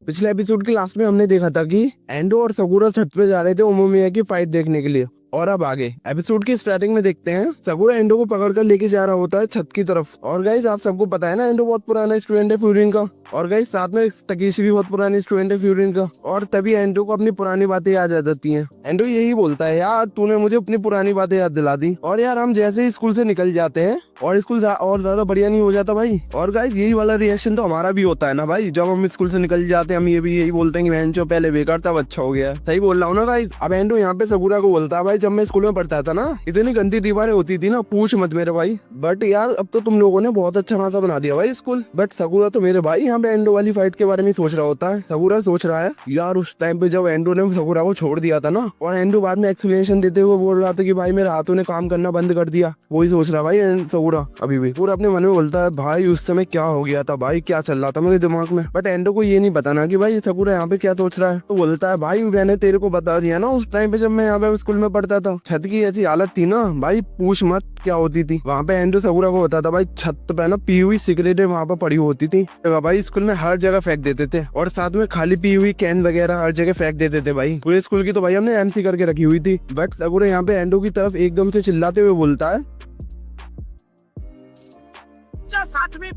पिछले एपिसोड के लास्ट में हमने देखा था कि एंडो और सगुरा छत पे जा रहे थे ओमोमिया की फाइट देखने के लिए। और अब आगे एपिसोड की स्टार्टिंग में देखते हैं सगुरा एंडो को पकड़कर लेके जा रहा होता है छत की तरफ। और गाइस आप सबको पता है ना एंडो बहुत पुराना स्टूडेंट है फ्यूरिन का। और गाइस साथ में तकीशी भी बहुत पुरानी स्टूडेंट है फ्यूरिन का। और तभी एंडो को अपनी पुरानी बातें याद आ जाती हैं। एंडो यही बोलता है यार तूने मुझे अपनी पुरानी बातें याद दिला दी। और यार हम जैसे ही स्कूल से निकल जाते हैं और स्कूल और ज्यादा बढ़िया नहीं हो जाता भाई। और गाइस यही वाला रिएक्शन तो हमारा भी होता है ना भाई, जब हम स्कूल से निकल जाते हैं हम ये भी यही बोलते हैं कि बहन चो पहले बेकार था अब अच्छा हो गया। सही बोल रहा हूँ ना गाइस। अब एंडो यहाँ पे सगुरा को बोलता है भाई जब मैं स्कूल में पढ़ता था ना इतनी गंदी दीवारें होती थी ना पूछ मत मेरे भाई, बट यार अब तो तुम लोगों ने बहुत अच्छा खासा बना दिया भाई स्कूल। बट सगुरा तो मेरे भाई यहाँ पे एंडो वाली फाइट के बारे में सोच रहा होता है। सगुरा सोच रहा है यार उस टाइम पे जब एंडो ने सगुरा को छोड़ दिया था ना, और एंडो बाद में एक्सप्लेनेशन देते हुए बोल रहा था कि भाई मेरे हाथों ने काम करना बंद कर दिया, वही सोच रहा भाई सगुरा अभी भी पूरा अपने मन में बोलता है भाई उस समय क्या हो गया था भाई, क्या चल रहा था मेरे दिमाग में। बट एंडो को ये नहीं बताना कि भाई सगुरा यहाँ पे क्या सोच रहा है। तो बोलता है भाई मैंने तेरे को बता दिया ना उस टाइम पे जब मैं यहाँ पे स्कूल में पढ़ता था छत की ऐसी हालत थी ना भाई पूछ मत क्या होती थी। वहाँ पे एंडो सगुरा को बताता भाई छत पे ना पी हुई सिगरेटें वहाँ पे पड़ी होती थी तो भाई स्कूल में हर जगह फेंक देते थे, और साथ में खाली पी हुई कैन वगैरह हर जगह फेंक देते थे भाई। पूरे स्कूल की तो भाई हमने एमसी करके रखी हुई थी। बट सगुरा यहाँ पे एंडो की तरफ एकदम से चिल्लाते हुए बोलता है साथ में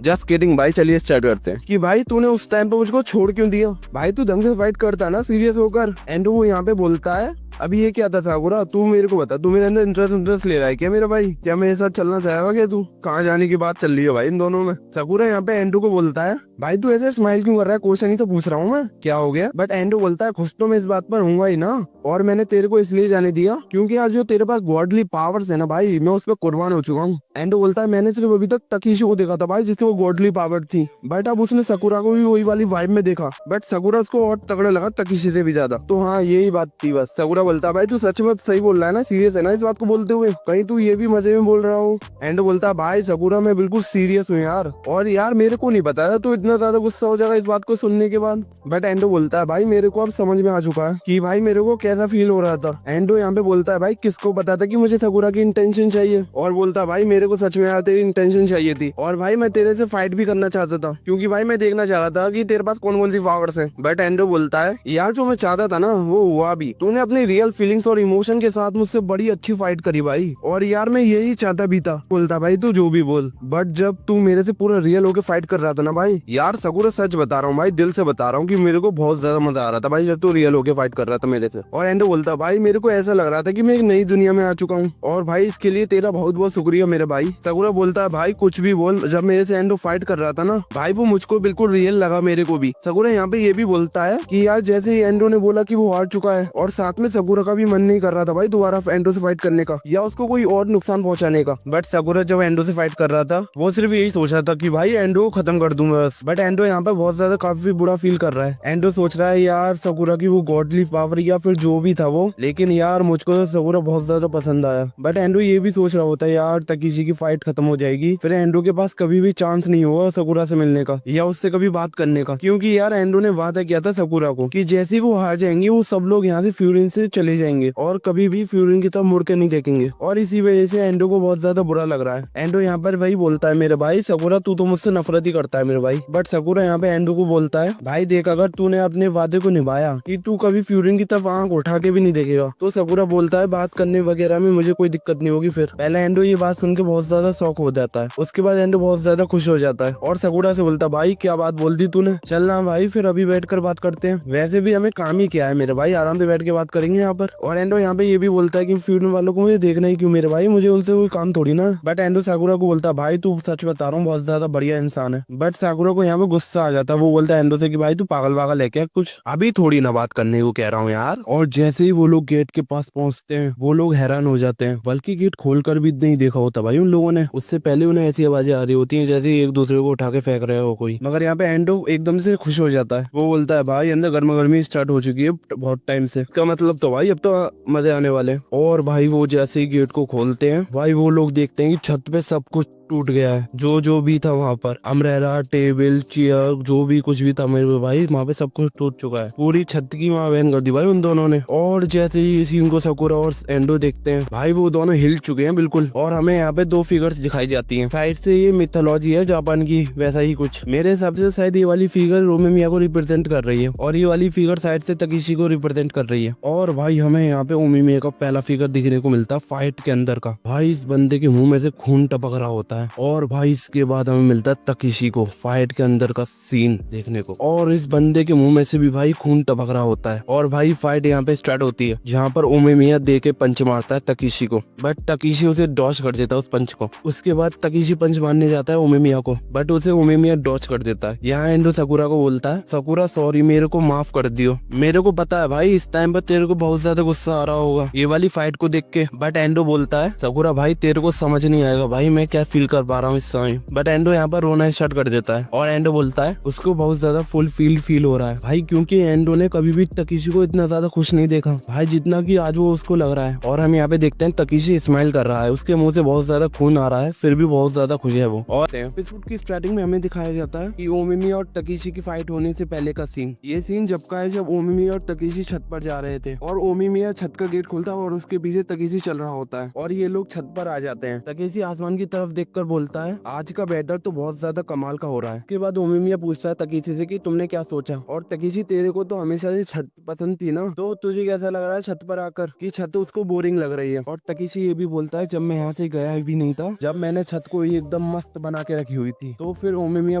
जस्ट किडिंग भाई, चलिए स्टार्ट करते हैं कि भाई तूने उस टाइम पे मुझको छोड़ क्यों दिया भाई, तू ढंग से फाइट करता ना सीरियस होकर। एंडो वो यहाँ पे बोलता है अभी ये क्या था सगुरा तू मेरे को बता, तू मेरे अंदर इंटरेस्ट ले रहा है क्या मेरा भाई, क्या मेरे साथ चलना चाहेगा क्या तू, कहाँ जाने की बात चल रही है भाई इन दोनों में। सगुरा यहाँ पे एंडो को बोलता है भाई तू ऐसे स्माइल क्यों कर रहा है, क्वेश्चन ही तो पूछ रहा हूँ मैं क्या हो गया। बट एंडो बोलता है खुश तो मैं इस बात पर हूँ ही ना, और मैंने तेरे को इसलिए जाने दिया क्योंकि यार जो तेरे पास गॉडली पावर्स है ना भाई मैं उस पर कुर्बान हो चुका हूँ। एंडो बोलता है मैंने सिर्फ अभी तक तकीशी को देखा था भाई जिसके वो गॉडली पावर थी, बट अब उसने सकुरा को भी वही वाली वाइब में देखा, बट सकुरा उसको और तगड़ा लगा तकीशी से भी ज्यादा। तो हाँ यही बात थी बस। सकुरा बोलता है भाई तू सच में सही बोल रहा है ना, सीरियस है ना इस बात को बोलते हुए, कहीं तू ये भी मजे में बोल रहा हूँ। एंडो बोलता है भाई सकुरा मैं बिल्कुल सीरियस हूँ यार, और यार मेरे को नहीं पता था तू इतना ज्यादा गुस्सा हो जाएगा इस बात को सुनने के बाद। बट एंडो बोलता है भाई मेरे को अब समझ में आ चुका है कि भाई मेरे को कैसा फील हो रहा था। एंडो यहाँ पे बोलता है भाई किसको पता था कि मुझे सकुरा की इंटेंशन चाहिए, और बोलता है भाई मेरे को सच में यार तेरी इंटेंशन चाहिए थी, और भाई मैं तेरे से फाइट भी करना चाहता था क्योंकि भाई मैं देखना चाह रहा था कि तेरे पास कौन कौन सी पावर्स है। बट एंडो बोलता है यार जो मैं चाहता था ना वो हुआ भी, तूने अपनी रियल फीलिंग्स और इमोशन के साथ मुझसे बड़ी अच्छी फाइट करी भाई, और यार मैं यही चाहता भी था। बोलता भाई तू जो भी बोल, बट जब तू मेरे से पूरा रियल होके फाइट कर रहा था ना भाई, यार सकुरा सच बता रहा हूँ भाई दिल से बता रहा हूँ कि मेरे को बहुत ज्यादा मजा आ रहा था भाई जब तू रियल होके फाइट कर रहा था मेरे से। और एंडो बोलता भाई मेरे को ऐसा लग रहा था कि मैं एक नई दुनिया में आ चुका हूँ, और भाई इसके लिए तेरा बहुत बहुत शुक्रिया मेरे भाई। सकुरा बोलता है भाई कुछ भी बोल, जब मेरे से एंडो फाइट कर रहा था ना भाई वो मुझको बिल्कुल रियल लगा मेरे को भी। सकुरा यहाँ पे ये भी बोलता है कि यार जैसे ही एंडो ने बोला कि वो हार चुका है, और साथ में सकुरा का भी मन नहीं कर रहा था भाई दोबारा एंडो से फाइट करने का या उसको कोई और नुकसान पहुंचाने का। बट सकुरा जब एंडो से फाइट कर रहा था वो सिर्फ यही सोच रहा था कि भाई एंडो को खत्म कर दूं बस। बट एंडो यहाँ पे बहुत ज्यादा काफी बुरा फील कर रहा है। एंडो सोच रहा है यार सकुरा की वो गॉडली पावर या फिर जो भी था वो, लेकिन यार मुझको तो सकुरा बहुत ज्यादा पसंद आया। बट एंडो ये भी सोच रहा होता है यार तकीशी की फाइट खत्म हो जाएगी फिर एंडो के पास कभी भी चांस नहीं होगा सकुरा से मिलने का या उससे कभी बात करने का, क्योंकि यार एंडो ने वादा किया था सकुरा को कि जैसे वो हार जाएंगे वो सब लोग यहाँ से फ्यूरिन से चले जाएंगे और कभी भी फ्यूरिन की तरफ मुड़ के नहीं देखेंगे। और इसी वजह से एंडो को बहुत ज्यादा बुरा लग रहा है। एंडो यहाँ पर वही बोलता है मेरे भाई सकुरा तू तो मुझसे नफरत ही करता है मेरे भाई। बट सकुरा यहाँ पे एंडो को बोलता है भाई देख अगर तूने अपने वादे को निभाया कि तू कभी फ्यूरिन की तरफ आंख उठा के भी नहीं देखेगा, तो सकुरा बोलता है बात करने वगैरह में मुझे कोई दिक्कत नहीं होगी। फिर पहले एंडो ये बात सुन के बहुत ज्यादा शौक हो जाता है, उसके बाद एंडो बहुत ज्यादा खुश हो जाता है और सकुरा से बोलता है भाई क्या बात बोल दी तूने, चलना भाई फिर अभी बैठ कर बात करते हैं, वैसे भी हमें काम ही क्या है मेरे भाई, आराम से बैठ के बात करेंगे यहाँ पर। और एंडो यहाँ पे ये भी बोलता है कि फ्यूरिन वालों को मुझे देखना ही क्यों मेरे भाई, मुझे उनसे कोई काम थोड़ी ना। बट एंडो साकुरा को बोलता है भाई तू सच बता रहा हूँ बहुत ज्यादा बढ़िया इंसान है। बट साकुरा को यहाँ पे गुस्सा आ जाता है, वो बोलता है एंडो से कि भाई तू पागल वागल है क्या, कुछ अभी थोड़ी ना बात करने को कह रहा हूँ यार। और जैसे ही वो लोग गेट के पास पहुंचते हैं वो लोग हैरान हो जाते हैं, बल्कि गेट खोलकर भी नहीं देखा होता भाई उन लोगों ने, उससे पहले उन्हें ऐसी आवाजें आ रही होती हैं जैसे एक दूसरे को उठा के फेंक रहे हो कोई। मगर यहाँ पे एंडो एकदम से खुश हो जाता है, वो बोलता है भाई अंदर गर्मा गर्मी स्टार्ट हो चुकी है बहुत टाइम से, इसका मतलब तो भाई अब तो मजे आने वाले। और भाई वो जैसे ही गेट को खोलते हैं भाई वो लोग देखते हैं कि छत पे सब कुछ टूट गया है। जो जो भी था वहाँ पर, अम्ब्रेला, टेबल, चेयर, जो भी कुछ भी था मेरे भाई वहाँ पे सब कुछ टूट चुका है। पूरी छत की वहाँ बहन कर दी भाई उन दोनों ने। और जैसे ही इस सीन को सकुरा और एंडो देखते हैं भाई वो दोनों हिल चुके हैं बिल्कुल। और हमें यहाँ पे 2 फिगर्स दिखाई जाती हैं। साइड से ये मिथोलॉजी है जापान की, वैसा ही कुछ। मेरे हिसाब से शायद ये वाली फिगर ओमिमिया को रिप्रेजेंट कर रही है और ये वाली फिगर साइड से तकीशी को रिप्रेजेंट कर रही है। और भाई हमें यहाँ पे ओमिमिया का पहला फिगर दिखने को मिलता है फाइट के अंदर का। भाई इस बंदे के मुंह में से खून टपक रहा होता है। और भाई इसके बाद हमें मिलता है तकीशी को फाइट के अंदर का सीन देखने को। और इस बंदे के मुंह में से भी भाई खून टपक रहा होता है। और भाई फाइट यहाँ पे स्टार्ट होती है जहाँ पर ओमिमिया दे के पंच मारता है तकीशी को, बट तकीशी उसे डॉच कर देता है उस पंच को। उसके बाद तकीशी पंच मारने जाता है ओमिमिया को, बट उसे ओमिमिया डॉच कर देता है। यहाँ एंडो सकुरा को बोलता है, सकुरा सॉरी मेरे को माफ कर दियो। मेरे को पता है भाई इस टाइम पर तेरे को बहुत ज्यादा गुस्सा आ रहा होगा ये वाली फाइट को देख के, बट एंडो बोलता है सकुरा भाई तेरे को समझ नहीं आएगा भाई मैं क्या फील कर पा रहा हूँ इस समय। बट एंडो यहाँ पर रोना स्टार्ट कर देता है और एंडो बोलता है उसको बहुत ज्यादा फील हो रहा है भाई, क्योंकि एंडो ने कभी भी तकीशी को इतना ज्यादा खुश नहीं देखा भाई जितना कि आज वो उसको लग रहा है। और हम यहाँ पे देखते हैं तकीशी स्माइल कर रहा है, उसके मुंह से बहुत ज्यादा खून आ रहा है, फिर भी बहुत ज्यादा खुश है वो। और एपिसोड की स्टार्टिंग में हमें दिखाया जाता है कि ओमिमिया और तकीशी की फाइट होने से पहले का सीन। ये सीन जब का है जब ओमिमिया और तकीशी छत पर जा रहे थे और ओमिमिया छत का गेट खोलता है और उसके पीछे तकीशी चल रहा होता है और ये लोग छत पर आ जाते हैं। तकीशी आसमान की तरफ देखकर बोलता है आज का बैटर तो बहुत ज्यादा कमाल का हो रहा है। उसके बाद ओमिमिया पूछता है तकीशी से कि तुमने क्या सोचा, और तकीशी तेरे को तो हमेशा से छत पसंद थी ना, तो तुझे कैसा लग रहा है छत पर आकर कि छत उसको बोरिंग लग रही है। और तकीशी ये भी बोलता है जब मैं यहाँ से गया भी नहीं था, जब मैंने छत को एकदम मस्त बना के रखी हुई थी। तो फिर ओमिमिया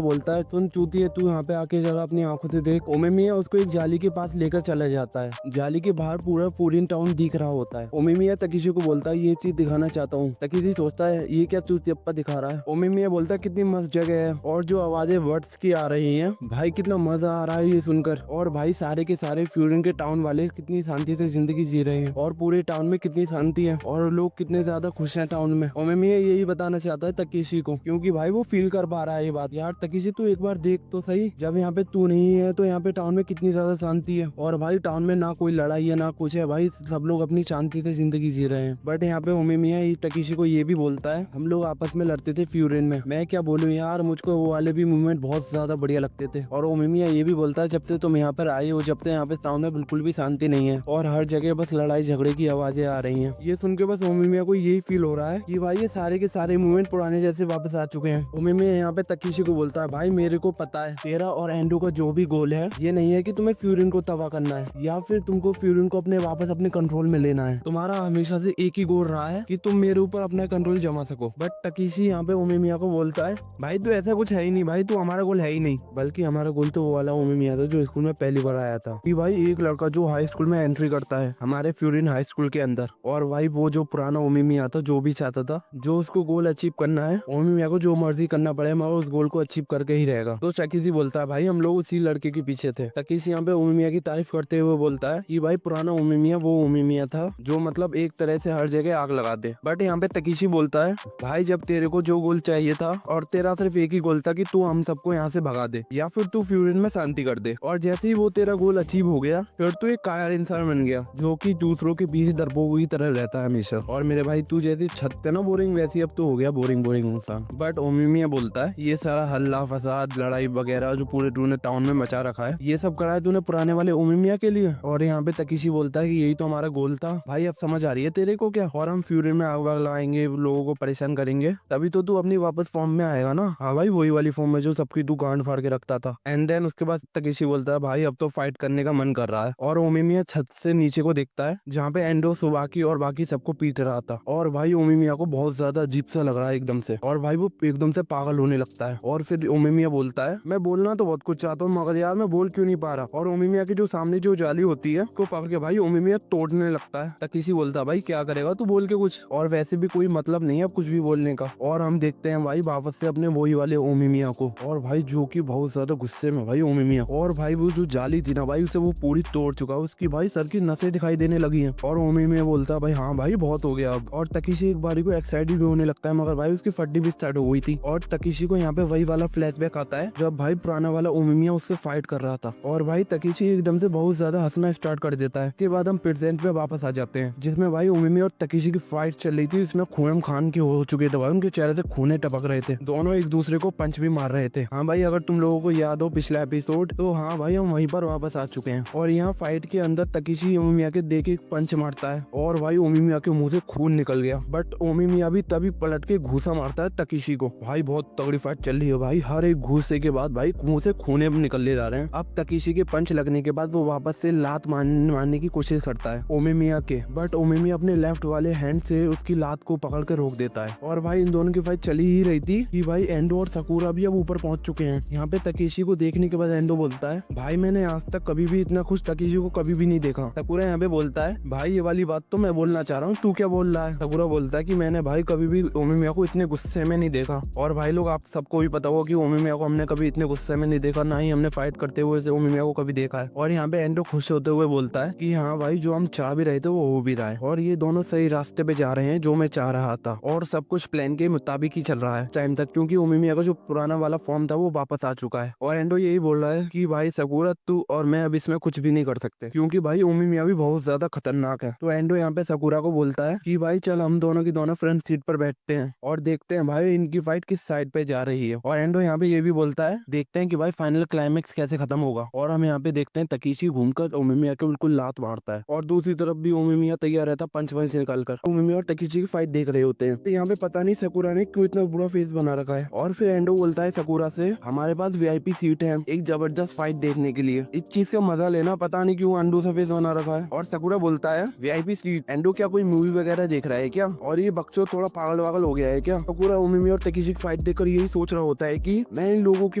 बोलता है सुन चूतिए तू यहाँ पे आके जरा अपनी आंखों से देख। ओमिमिया उसको एक जाली के पास लेकर चला जाता है। जाली के बाहर पूरा फूरिन टाउन दिख रहा होता है। ओमिमिया तकीशी को बोलता है ये चीज दिखाना चाहता हूँ। तकीशी सोचता है ये क्या चूतियप्पा दिखा रहा है। ओमिमिया बोलता है कितनी मस्त जगह है और जो आवाजें वर्ड्स की आ रही हैं भाई कितना मजा आ रहा है ये सुनकर। और भाई सारे के सारे फ्यूरिन के टाउन वाले कितनी शांति से जिंदगी जी रहे हैं और पूरे टाउन में कितनी शांति है और लोग कितने ज्यादा खुश हैं टाउन में। ओमिमिया यही बताना चाहता है तकीशी को, क्योंकि भाई वो फील कर पा रहा है ये बात। यार तकीशी तू एक बार देख तो सही, जब यहाँ पे तू नहीं है तो यहाँ पे टाउन में कितनी ज्यादा शांति है और भाई टाउन में ना कोई लड़ाई है ना कुछ है, भाई सब लोग अपनी शांति से जिंदगी जी रहे हैं। बट यहाँ पे ओमिमिया तकीशी को ये भी बोलता है हम लोग आपस में लड़ते थे फ्यूरिन में, मैं क्या बोलूं यार मुझको वो वाले भी मूवमेंट बहुत ज्यादा बढ़िया लगते थे। और ओमिमिया ये भी बोलता है जब से तुम यहाँ पर आए हो जब से यहाँ पे टाउन में बिल्कुल भी शांति नहीं है और हर जगह बस लड़ाई झगड़े की आवाजें आ रही हैं। ये सुन के बस ओमिमिया को यही फील हो रहा है कि भाई ये सारे के सारे मूवमेंट पुराने जैसे वापस आ चुके हैं। ओमिमिया यहाँ पे तकीशी को बोलता है भाई मेरे को पता है तेरा और एंडो का जो भी गोल है ये नहीं है कि तुम्हें फ्यूरिन को तबाह करना है या फिर तुमको फ्यूरिन को अपने वापस अपने कंट्रोल में लेना है। तुम्हारा हमेशा से एक ही गोल रहा है कि तुम मेरे ऊपर अपना कंट्रोल जमा सको। बट तकीशी यहाँ पे ओमिमिया को बोलता है भाई तो ऐसा कुछ है ही नहीं भाई, तू हमारा गोल है ही नहीं, बल्कि हमारा गोल तो वो वाला ओमिमिया था जो स्कूल में पहली बार आया था कि भाई एक लड़का जो हाई स्कूल में एंट्री करता है हमारे फ्यूरिन हाई स्कूल के अंदर, और भाई वो जो पुराना ओमिमिया था जो भी चाहता था जो उसको गोल अचीव करना है ओमिमिया को जो मर्जी करना पड़े मगर उस गोल को अचीव करके ही रहेगा। तो तकीशी बोलता है भाई हम लोग उसी लड़के के पीछे थे। तकीशी यहाँ पे ओमिमिया की तारीफ करते हुए बोलता है कि भाई पुराना ओमिमिया वो ओमिमिया था जो मतलब एक तरह से हर जगह आग लगा दे। बट यहाँ पे तकीशी बोलता है भाई जब तेरे को जो गोल चाहिए था और तेरा सिर्फ एक ही गोल था कि तू हम सबको यहाँ से भगा दे या फिर तू फ्यूरिन में शांति कर दे, और जैसे ही वो तेरा गोल अचीव हो गया फिर तू एक कायर इंसान बन गया जो कि दूसरों के पीछे डरपोक की तरह रहता है हमेशा। और मेरे भाई तू जैसी छत है ना बोरिंग, वैसी अब तो हो गया बोरिंग इंसान। बट ओमिमिया बोलता है ये सारा हल्ला फसाद लड़ाई वगैरह जो पूरे तूने टाउन में मचा रखा है ये सब करा है तूने पुराने वाले ओमिमिया के लिए। और यहाँ पे तकीशी बोलता है कि यही तो हमारा गोल था भाई, अब समझ आ रही है तेरे को क्या, और हम फ्यूरिन में आग वाग लगाएंगे लोगों को परेशान करेंगे तभी तो तू अपनी वापस फॉर्म में आएगा ना। हाँ भाई वही वाली फॉर्म में जो सबकी तू गांड फाड़ के रखता था। एंड देन उसके बाद तकीशी बोलता है भाई अब तो फाइट करने का मन कर रहा है, और ओमिमिया छत से नीचे को देखता है जहाँ पे एंडो सुबाकी और बाकी सबको पीट रहा था। और भाई ओमिमिया को बहुत ज्यादा अजीब सा लग रहा है एकदम से, और भाई वो एकदम से पागल होने लगता है। और फिर ओमिमिया बोलता है मैं बोलना तो बहुत कुछ चाहता हूँ मगर यार मैं बोल क्यों नहीं पा रहा। और ओमिमिया की जो सामने जो जाली होती है उसको पकड़ के भाई ओमिमिया तोड़ने लगता है। तकीशी बोलता है भाई क्या करेगा तू बोल के कुछ, और वैसे भी कोई मतलब नहीं है कुछ भी बोलने का। और हम देखते हैं भाई वापस से अपने वही वाले ओमिमिया को, और भाई जो कि बहुत ज्यादा गुस्से में भाई ओमिमिया, और भाई वो जो जाली थी ना भाई उसे वो पूरी तोड़ चुका है, उसकी भाई सर की नसें दिखाई देने लगी हैं। और ओमिमिया बोलता है भाई हाँ भाई बहुत हो गया अब। और तकीशी एक बारी को एक्साइटेड भी होने लगता है मगर भाई उसकी फड्डी भी स्टार्ट हो गई थी। और तकीशी को यहाँ पे वही वाला फ्लैशबैक आता है जब भाई पुराना वाला ओमिमिया उससे फाइट कर रहा था, और भाई तकीशी एकदम से बहुत ज्यादा हंसना स्टार्ट कर देता है। इसके बाद हम प्रेजेंट पे वापस आ जाते हैं जिसमें भाई ओमिमिया और तकीशी की फाइट चल रही थी, इसमें खून खान के हो चुके थे भाई उनके चेहरे से खूने टपक रहे थे, दोनों एक दूसरे को पंच भी मार रहे थे। हाँ भाई, अगर तुम लोगों को याद हो पिछला एपिसोड, तो हाँ भाई हम वहीं पर वापस आ चुके हैं। और यहाँ फाइट के अंदर तकीशी ओमिमिया के देख एक पंच मारता है और भाई ओमिमिया के मुंह से खून निकल गया, बट ओमिमिया भी तभी पलट के घूसा मारता है तकीशी को। भाई बहुत तगड़ी फाइट चल रही है भाई, हर एक घूसे के बाद भाई मुंह से खूने निकलने जा रहे हैं। अब तकीशी के पंच लगने के बाद वो वापस से लात मारने की कोशिश करता है ओमिमिया के, बट ओमिमिया अपने लेफ्ट वाले हैंड से उसकी लात को पकड़ के रोक देता है। और भाई इन दोनों की फाइट चली ही रही थी कि भाई एंडो और साकुरा भी अब ऊपर पहुंच चुके हैं। यहाँ पे तकेशी को देखने के बाद एंडो बोलता है, भाई मैंने आज तक कभी भी इतना खुश तकेशी को कभी भी नहीं देखा। साकुरा यहाँ पे बोलता है, भाई ये वाली बात तो मैं बोलना चाह रहा हूँ, तू क्या बोल रहा है? साकुरा बोलता है कि मैंने भाई कभी भी ओमिमिया को इतने गुस्से में नहीं देखा। और भाई लोग आप सबको भी पता होगा कि ओमिमिया को हमने कभी इतने गुस्से में नहीं देखा, ना ही हमने फाइट करते हुए ओमिमिया को कभी देखा है। और यहाँ पे एंडो खुश होते हुए बोलता है कि हाँ भाई जो हम चाह भी रहे थे वो हो भी रहा है, और ये दोनों सही रास्ते पे जा रहे हैं जो मैं चाह रहा था, और सब कुछ प्लान के मुताबिक ही चल रहा है टाइम तक, क्योंकि ओमिमिया का जो पुराना वाला फॉर्म था वो वापस आ चुका है। और एंडो यही बोल रहा है कि भाई साकुरा तू और मैं अब इसमें कुछ भी नहीं कर सकते, क्योंकि भाई ओमिमिया भी बहुत ज्यादा खतरनाक है। तो एंडो यहाँ पे साकुरा को बोलता है कि भाई चल हम दोनों की दोनों फ्रंट सीट पर बैठते हैं और देखते हैं भाई इनकी फाइट किस साइड पे जा रही है। और एंडो यहाँ पे ये भी बोलता है, देखते हैं कि भाई फाइनल क्लाइमेक्स कैसे खत्म होगा। और हम यहाँ पे देखते हैं तकीशी घूमकर ओमिमिया के बिल्कुल लात मारता है, और दूसरी तरफ भी ओमिमिया तैयार रहता पंच वंच निकालकर। ओमिमिया और तकीशी की फाइट देख रहे होते हैं। तो यहाँ पे पता नहीं साकुरा ने क्यों इतना बुरा फेस बना रखा है। और फिर एंडो बोलता है साकुरा से, हमारे पास वीआईपी सीट है एक जबरदस्त फाइट देखने के लिए, इस चीज का मजा लेना। पता नहीं क्यों एंडो सा फेस बना रखा है। और साकुरा बोलता है, वीआईपी सीट? एंडो क्या कोई मूवी वगैरह देख रहा है क्या? और ये बक्सो थोड़ा पागल वागल हो गया है क्या? साकुरा ओमिमिया और तकीशी की फाइट देखकर यही सोच रहा होता है कि मैं इन लोगों की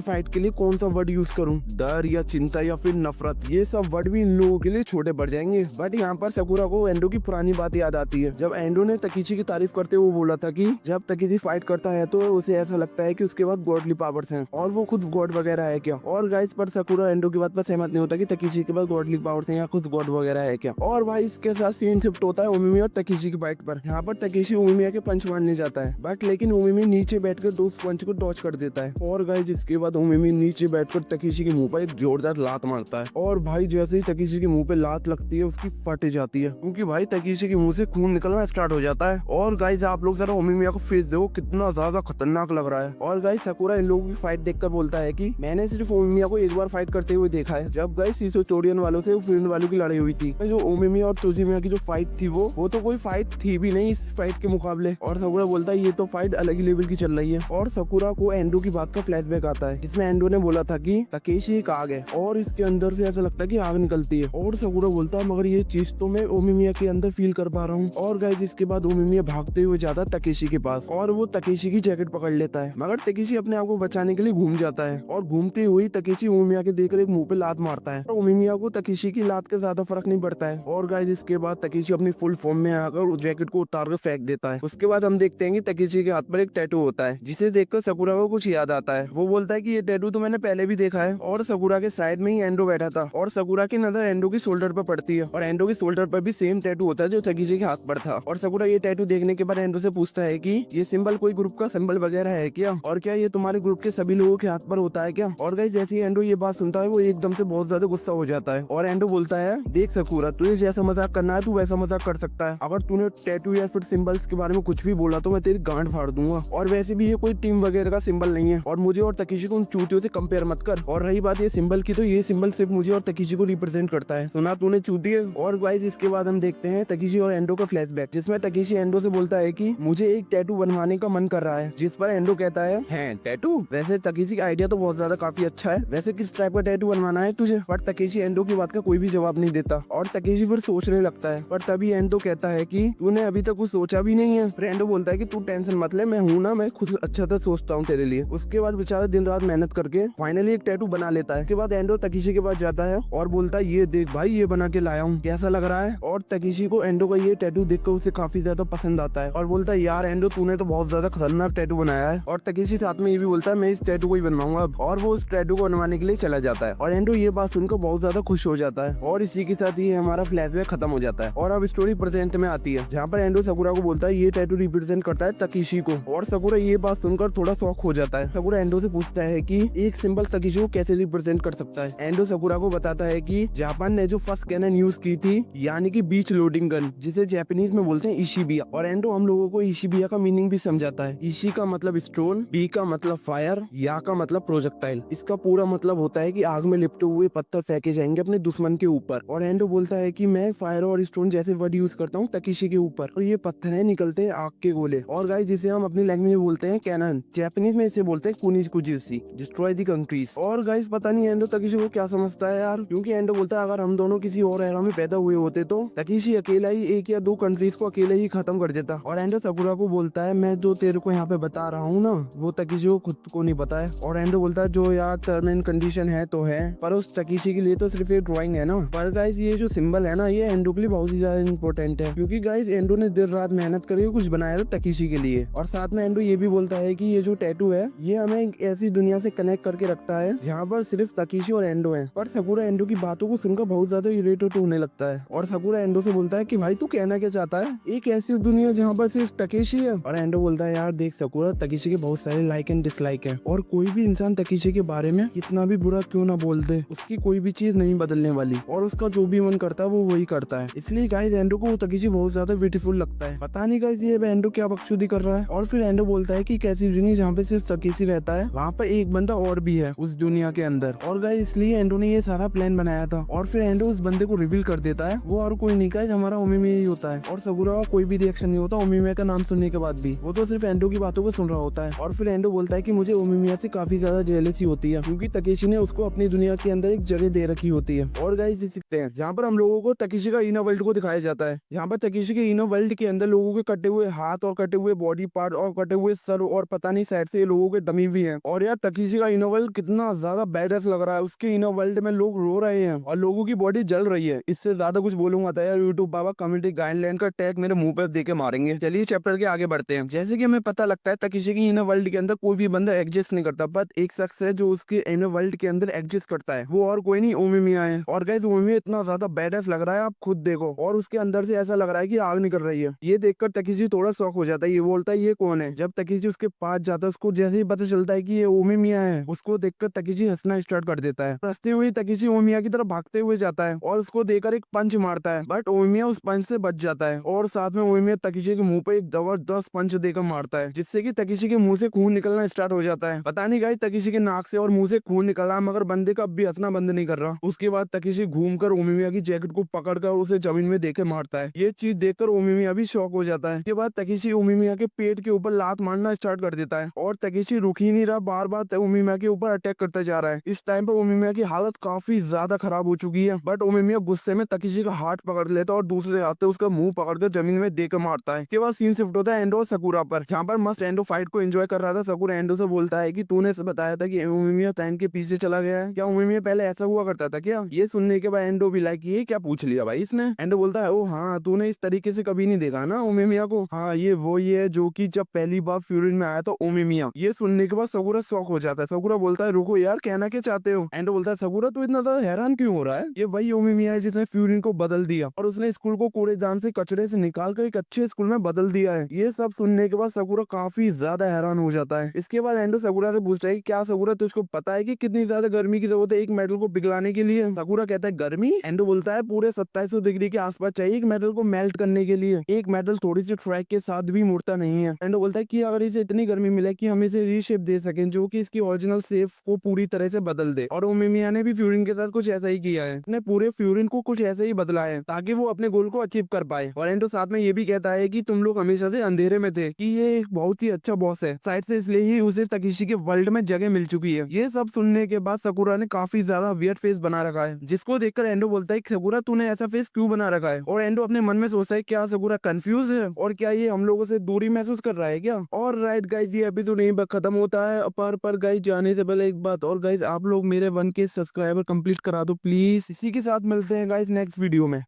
फाइट के लिए कौन सा वर्ड यूज करूं, डर या चिंता या फिर नफरत। ये सब वर्ड भी इन लोगों के लिए छोटे पड़ जाएंगे। बट यहाँ पर साकुरा को एंडो की पुरानी बात याद आती है, जब एंडो ने तकीशी की तारीफ करते हुए बोला था कि जब तकीशी फाइट करता है तो उसे ऐसा लगता है कि उसके पास गॉडली पावर्स हैं और वो खुद गॉड वगैरह है क्या। और गाइस पर साकुरा एंडो की बात पर सहमत नहीं होता कि तकीशी के पास गॉडली पावर्स हैं या खुद गॉड वगैरह है क्या। और भाई इसके साथ सीन शिफ्ट होता है ओमिमिया और तकीशी की फाइट पर। यहाँ पर तकीशी ओमिमिया के पंच मारने जाता है, बट लेकिन ओमिमिया नीचे बैठकर दो पंच को डॉच कर देता है। और गाइस इसके बाद ओमिमिया नीचे बैठकर तकीशी के मुंह पर एक जोरदार लात मारता है। और भाई जैसे ही तकीशी के मुंह पे लात लगती है उसकी फट जाती है, क्योंकि भाई तकीशी के मुंह से खून निकलना स्टार्ट हो जाता है। और गाइस आप लोग जरा ओमिमिया को फेस देखो, कितना ज्यादा खतरनाक लग रहा है। और गाइस साकुरा इन लोगों की फाइट देखकर बोलता है कि मैंने सिर्फ ओमिमिया को एक बार फाइट करते हुए देखा है, जब गाइस सिसोचोडियन वालों से फ्रेंड वालों की लड़ाई हुई थी। जो ओमिमिया और तोजिमिया की जो फाइट थी वो तो कोई फाइट थी भी नहीं इस फाइट के मुकाबले। और साकुरा बोलता है ये तो फाइट अलग ही लेवल की चल रही है। और साकुरा को एंडो की बात का फ्लैशबैक आता है, जिसमें एंडो ने बोला था कि तकेशी एक आग है और इसके अंदर से ऐसा लगता है कि आग निकलती है। और साकुरा बोलता है मगर ये चीज तो मैं ओमिमिया के अंदर फील कर पा रहा हूँ। और गाइस इसके बाद ओमिमिया भागते हुए जाता है तकेशी के पास और वो तकेशी की जैकेट पकड़ लेता है, मगर तकेशी अपने आप को बचाने के लिए घूम जाता है। और घूमते हुए तकेशी ओमिमिया के देखकर एक मुंह पे लात मारता है। और ओमिमिया को तकेशी की लात का ज्यादा फर्क नहीं पड़ता है। और गाइस इसके बाद तकेशी अपनी फुल फॉर्म में आकर उस जैकेट को उतार कर फेंक देता है। उसके बाद हम देखते हैं कि तकेशी के हाथ पर एक टैटू होता है, जिसे देखकर साकुरा को कुछ याद आता है। वो बोलता है कि ये टैटू तो मैंने पहले भी देखा है। और साकुरा के साइड में ही एंडो बैठा था और साकुरा की नजर एंडो की शोल्डर पर पड़ती है और एंडो के शोल्डर पर भी सेम टैटू होता है जो तकेशी के हाथ पर था। और साकुरा ये टैटू देखने के बाद एंडो से पूछता है कि ये सिंबल कोई ग्रुप का सिंबल वगैरह है क्या, और क्या ये तुम्हारे ग्रुप के सभी लोगों के हाथ पर होता है क्या। और गाइस जैसे ही एंडो ये बात सुनता है वो एकदम से बहुत ज्यादा गुस्सा हो जाता है। और एंडो बोलता है, देख साकुरा तुझे जैसा मजाक करना है तू वैसा मजाक कर सकता है, अगर तूने टैटू या फिर सिंबल्स के बारे में कुछ भी बोला तो मैं तेरी गांड फाड़ दूंगा। और वैसे भी ये कोई टीम वगैरह का सिंबल नहीं है और मुझे और तकेशी को उन चूतियों से कंपेयर मत कर। और रही बात ये सिंबल की, तो ये सिंबल सिर्फ मुझे और तकेशी को रिप्रेजेंट करता है, सुना तूने चूतिए। और गाइस इसके बाद हम देखते हैं तकेशी और एंडो का फ्लैशबैक, जिसमें तकेशी एंडो से बोलता है कि मुझे एक टैटू बनवाने का मन कर रहा है, जिस पर एंडो कहता है टैटू। वैसे तकेशी का आइडिया तो बहुत ज्यादा काफी अच्छा है, वैसे किस टाइप का टैटू बनवाना है तुझे। पर तकेशी एंडो की बात का कोई भी जवाब नहीं देता और तकेशी फिर सोचने लगता है। पर तभी एंडो कहता है कि तूने अभी तक कुछ सोचा भी नहीं है। फिर एंडो बोलता है कि तू टेंशन मत ले, मैं हूँ ना, मैं खुद अच्छा से सोचता हूँ तेरे लिए। उसके बाद बेचारा दिन रात मेहनत करके फाइनली एक टैटू बना लेता है। उसके बाद एंडो तकेशी के पास जाता है और बोलता है ये देख भाई ये बना के लाया हूँ, कैसा लग रहा है। और तकेशी को एंडो का ये टैटू देखकर उसे काफी ज्यादा पसंद आता है और बोलता है यार एंडो तूने तो बहुत ज्यादा खतरनाक टैटू बनाया है। और तकेशी साथ में ये भी बोलता है मैं इस टैटू को ही बनवाऊंगा अब, और वो उस टैटू को बनवाने के लिए चला जाता है। और एंडो ये बात सुनकर बहुत ज्यादा खुश हो जाता है और इसी के साथ ही हमारा फ्लैशबैक खत्म हो जाता है। और अब स्टोरी प्रेजेंट में आती है, जहाँ पर एंडो साकुरा को बोलता है ये टैटू रिप्रेजेंट करता है तकेशी को। और साकुरा ये बात सुनकर थोड़ा शॉक हो जाता है। साकुरा एंडो से पूछता है कि एक सिंबल तकेशी को कैसे रिप्रेजेंट कर सकता है। एंडो साकुरा को बताता है कि जापान ने जो फर्स्ट कैनन यूज की थी, यानी कि बीच लोडिंग गन, जिसे जापानीज में बोलते हैं इशिबिया। और एंडो हम लोगों को इशिबिया का मीनिंग भी समझाता है। इशी का मतलब स्टोन, बी का मतलब फायर, या का मतलब प्रोजेक्टाइल। इसका पूरा मतलब होता है कि आग में लिपटे हुए पत्थर फेंके जाएंगे अपने दुश्मन के ऊपर। और एंडो बोलता है कि मैं फायर और स्टोन जैसे वर्ड यूज करता हूँ तकीशी के ऊपर, और ये पत्थर है निकलते हैं आग के गोले। और गाइस जिसे हम अपनी लैंग्वेज में बोलते हैं कैनन, जापानीज में इसे बोलते हैं कुनीज कुजिसी, डिस्ट्रॉय द कंट्रीज। और गाइस पता नहीं एंडो तकीशी को क्या समझता है यार, क्योंकि एंडो बोलता है अगर हम दोनों किसी और एरा में पैदा हुए होते तो तकीशी अकेला ही 1 या 2 कंट्रीज को अकेले ही खत्म कर देता। और एंडो साकुरा को बोलता है मैं जो तेरे को यहाँ पे बता रहा हूँ ना वो तकीशी को खुद को नहीं पता है। और एंडो बोलता है जो यार टर्म एंड कंडीशन है तो है, पर उस तकीशी के लिए तो सिर्फ एक ड्राइंग है ना। पर गाइस ये जो सिंबल है ना ये एंडो के लिए बहुत ही ज्यादा इंपॉर्टेंट है, क्योंकि गाइस एंडो ने दिन रात मेहनत करके कुछ बनाया था तकीशी के लिए। और साथ में एंडो ये भी बोलता है कि ये जो टैटू है ये हमें एक ऐसी दुनिया से कनेक्ट करके रखता है जहाँ पर सिर्फ तकीशी और एंडो है। पर साकुरा एंडो की बातों को सुनकर बहुत ज्यादा इरिटेट होने लगता है, और साकुरा एंडो से बोलता है कि भाई तू कहना क्या चाहता है, एक ऐसी दुनिया जहाँ पर सिर्फ तकीशी है। और एंडो बोलता है यार देख साकुरा, तकीशी के बहुत सारे लाइक एंड डिसलाइक है, और कोई भी इंसान तकीशी के बारे में इतना भी बुरा क्यों ना बोल दे, उसकी कोई भी चीज नहीं बदलने वाली, और उसका जो भी मन करता है वो वही करता है। इसलिए गाइस एंडो को वो तकीशी बहुत ज्यादा ब्यूटीफुल लगता है। पता नहीं गाइस ये एंडो क्या बकचोदी कर रहा है। और फिर एंडो बोलता है कि कैसी दुनिया जहाँ पे सिर्फ तकीशी रहता है वहाँ पे एक बंदा और भी है उस दुनिया के अंदर। और गाइस इसलिए एंडो ने ये सारा प्लान बनाया था। और फिर एंडो उस बंदे को रिवील कर देता है, वो और कोई नहीं गाइस हमारा ओमिमिया ही होता है। और साकुरा का कोई भी रिएक्शन नहीं होता ओमिमिया का नाम सुनने के बाद भी, वो तो सिर्फ एंडो की बातों को सुन रहा होता है। और फिर एंडो बोलता है कि मुझे ओमिमिया से काफी ज्यादा जेलसी होती है, क्योंकि तकेशी ने उसको अपनी दुनिया के अंदर एक जगह दे रखी होती है। और गाइस ये सीखते हैं जहाँ पर हम लोगों को तकेशी का इनर वर्ल्ड को दिखाया जाता है, जहाँ पर तकेशी के इनर वर्ल्ड के अंदर लोगों के कटे हुए हाथ और कटे हुए बॉडी पार्ट और कटे हुए सर और पता नहीं साइड से लोगों के डमी भी हैं। और यार तकेशी का इनर वर्ल्ड कितना ज्यादा बैडस लग रहा है, उसके इनर वर्ल्ड में लोग रो रहे हैं और लोगों की बॉडी जल रही है। इससे ज्यादा कुछ बोलूंगा तो यार यूट्यूब बाबा कम्युनिटी गाइडलाइन का टैग मेरे मुंह पे देके मारेंगे। चलिए चैप्टर के आगे बढ़ते हैं। जैसे कि हमें पता लगता है तकेशी की इनर वर्ल्ड के अंदर कोई भी बंदा एग्जिस्ट नहीं करता, बट एक शख्स है जो उसके इनर वर्ल्ड के अंदर एग्जिस्ट करता है, वो और कोई नहीं ओमिमिया है। और गाइस ओमिमिया इतना ज्यादा बैडस लग रहा है आप खुद देखो, और उसके अंदर से ऐसा लग रहा है कि आग निकल रही है। ये देखकर तकेशी थोड़ा शॉक हो जाता है, ये बोलता है ये कौन है। जब तकेशी उसके पास जाता है उसको जैसे ही पता चलता है कि ये ओमिमिया है, उसको देखकर तकेशी हंसना स्टार्ट कर देता है। हंसते हुए तकेशी ओमिया की तरफ भागते हुए जाता है और उसको देखकर एक पंच मारता है, बट ओमिया उस पंच से बच जाता है। और साथ में ओमिया तकेशी के मुंह पे एक जबरदस्त पंच देकर मारता है, जिससे कि तकेशी के मुंह से खून निकलना स्टार्ट हो जाता है। पता नहीं गाइस तकेशी के नाक से और मुंह से खून निकल रहा, मगर बंदे का अब भी हंसना बंद नहीं कर रहा। उसके बाद तकेशी घूमकर ओमिया की जैकेट को पकड़कर उसे जमीन में देके मारता है। ये चीज देखकर ओमिया भी शॉक हो जाता है। इसके बाद तकेशी ओमिया के पेट के ऊपर लात मारना स्टार्ट कर देता है, और तकेशी रुक ही नहीं रहा, बार बार ओमिया के ऊपर अटैक करता जा रहा है। इस टाइम पर ओमिया की हालत काफी ज्यादा खराब हो चुकी है, बट ओमिया गुस्से में तकेशी का हाथ पकड़ लेता है और दूसरे हाथ से उसका मुंह पकड़कर जमीन में देकर मारता है। इसके बाद सीन शिफ्ट होता है एंडो और साकुरा पर, जहाँ पर मस्त एंडो फाइट को एंजॉय कर रहा था। साकुरा एंडो से बोलता है कि तूने बताया था कि ओमिया टाइम के पीछे चला गया है, क्या ओमिया पहले ऐसा हुआ करता था क्या? ये सुनने के बाद एंडो भी लाइक ये क्या पूछ लिया भाई इसने। एंडो बोलता है ओ हाँ तूने इस तरीके से कभी नहीं देखा ना ओमिया को, हाँ ये वो ही है जो कि जब पहली बार फ्यूरिन में आया था ओमिया। ये सुनने के बाद साकुरा शॉक हो जाता है। साकुरा बोलता है रुको यार कहना क्या चाहते हो? एंडो बोलता है साकुरा तू इतना ज्यादा हैरान क्यों हो रहा है, ये वही ओमिया है जिसने फ्यूरिन को बदल दिया और उसने स्कूल को कूड़ेदान से कचरे से निकाल कर एक अच्छे स्कूल में बदल दिया है। ये सब सुनने के बाद साकुरा काफी ज्यादा हैरान हो जाता है। इसके बाद एंडो साकुरा से पूछता है कि क्या साकुरा तुझको पता है कि कितनी ज्यादा गर्मी की जरूरत है एक मेटल को पिघलाने के लिए? साकुरा कहता है गर्मी? एंडो बोलता है पूरे 2700 डिग्री के आसपास चाहिए एक मेटल को मेल्ट करने के लिए। एक मेटल थोड़ी सी ट्रैक के साथ भी मुड़ता नहीं है। एंडो बोलता है कि अगर इसे इतनी गर्मी मिले कि हम इसे रीशेप दे सकें जो कि इसकी ओरिजिनल शेप को पूरी तरह से बदल दे। और ओमिया ने भी फ्यूरिन के साथ कुछ ऐसा ही किया है, उसने पूरे फ्यूरिन को कुछ ऐसे ही बदला है ताकि वो अपने गोल को अचीव कर पाए। और एंडो साथ में ये भी कहता है कि तुम लोग हमेशा से अंधेरे में थे, कि ये एक बहुत ही अच्छा बॉस है शायद से, इसलिए ही उसे तकेशी के वर्ल्ड में जगह मिल चुकी है। ये सब सुनने के बाद साकुरा ने काफी ज्यादा वियर्ड फेस बना रखा है, जिसको देखकर एंडो बोलता है साकुरा तूने ऐसा फेस क्यों बना रखा है? और एंडो अपने मन में सोचता है क्या साकुरा कंफ्यूज है और क्या ये हम लोगों से दूरी महसूस कर रहा है क्या? और राइट गाइज ये एपिसोड यहीं पर खत्म होता है। पर गाइज जाने से पहले एक बात और गाइज, आप लोग मेरे 1K सब्सक्राइबर कंप्लीट करा दो प्लीज। इसी के साथ मिलते हैं गाइज नेक्स्ट वीडियो में।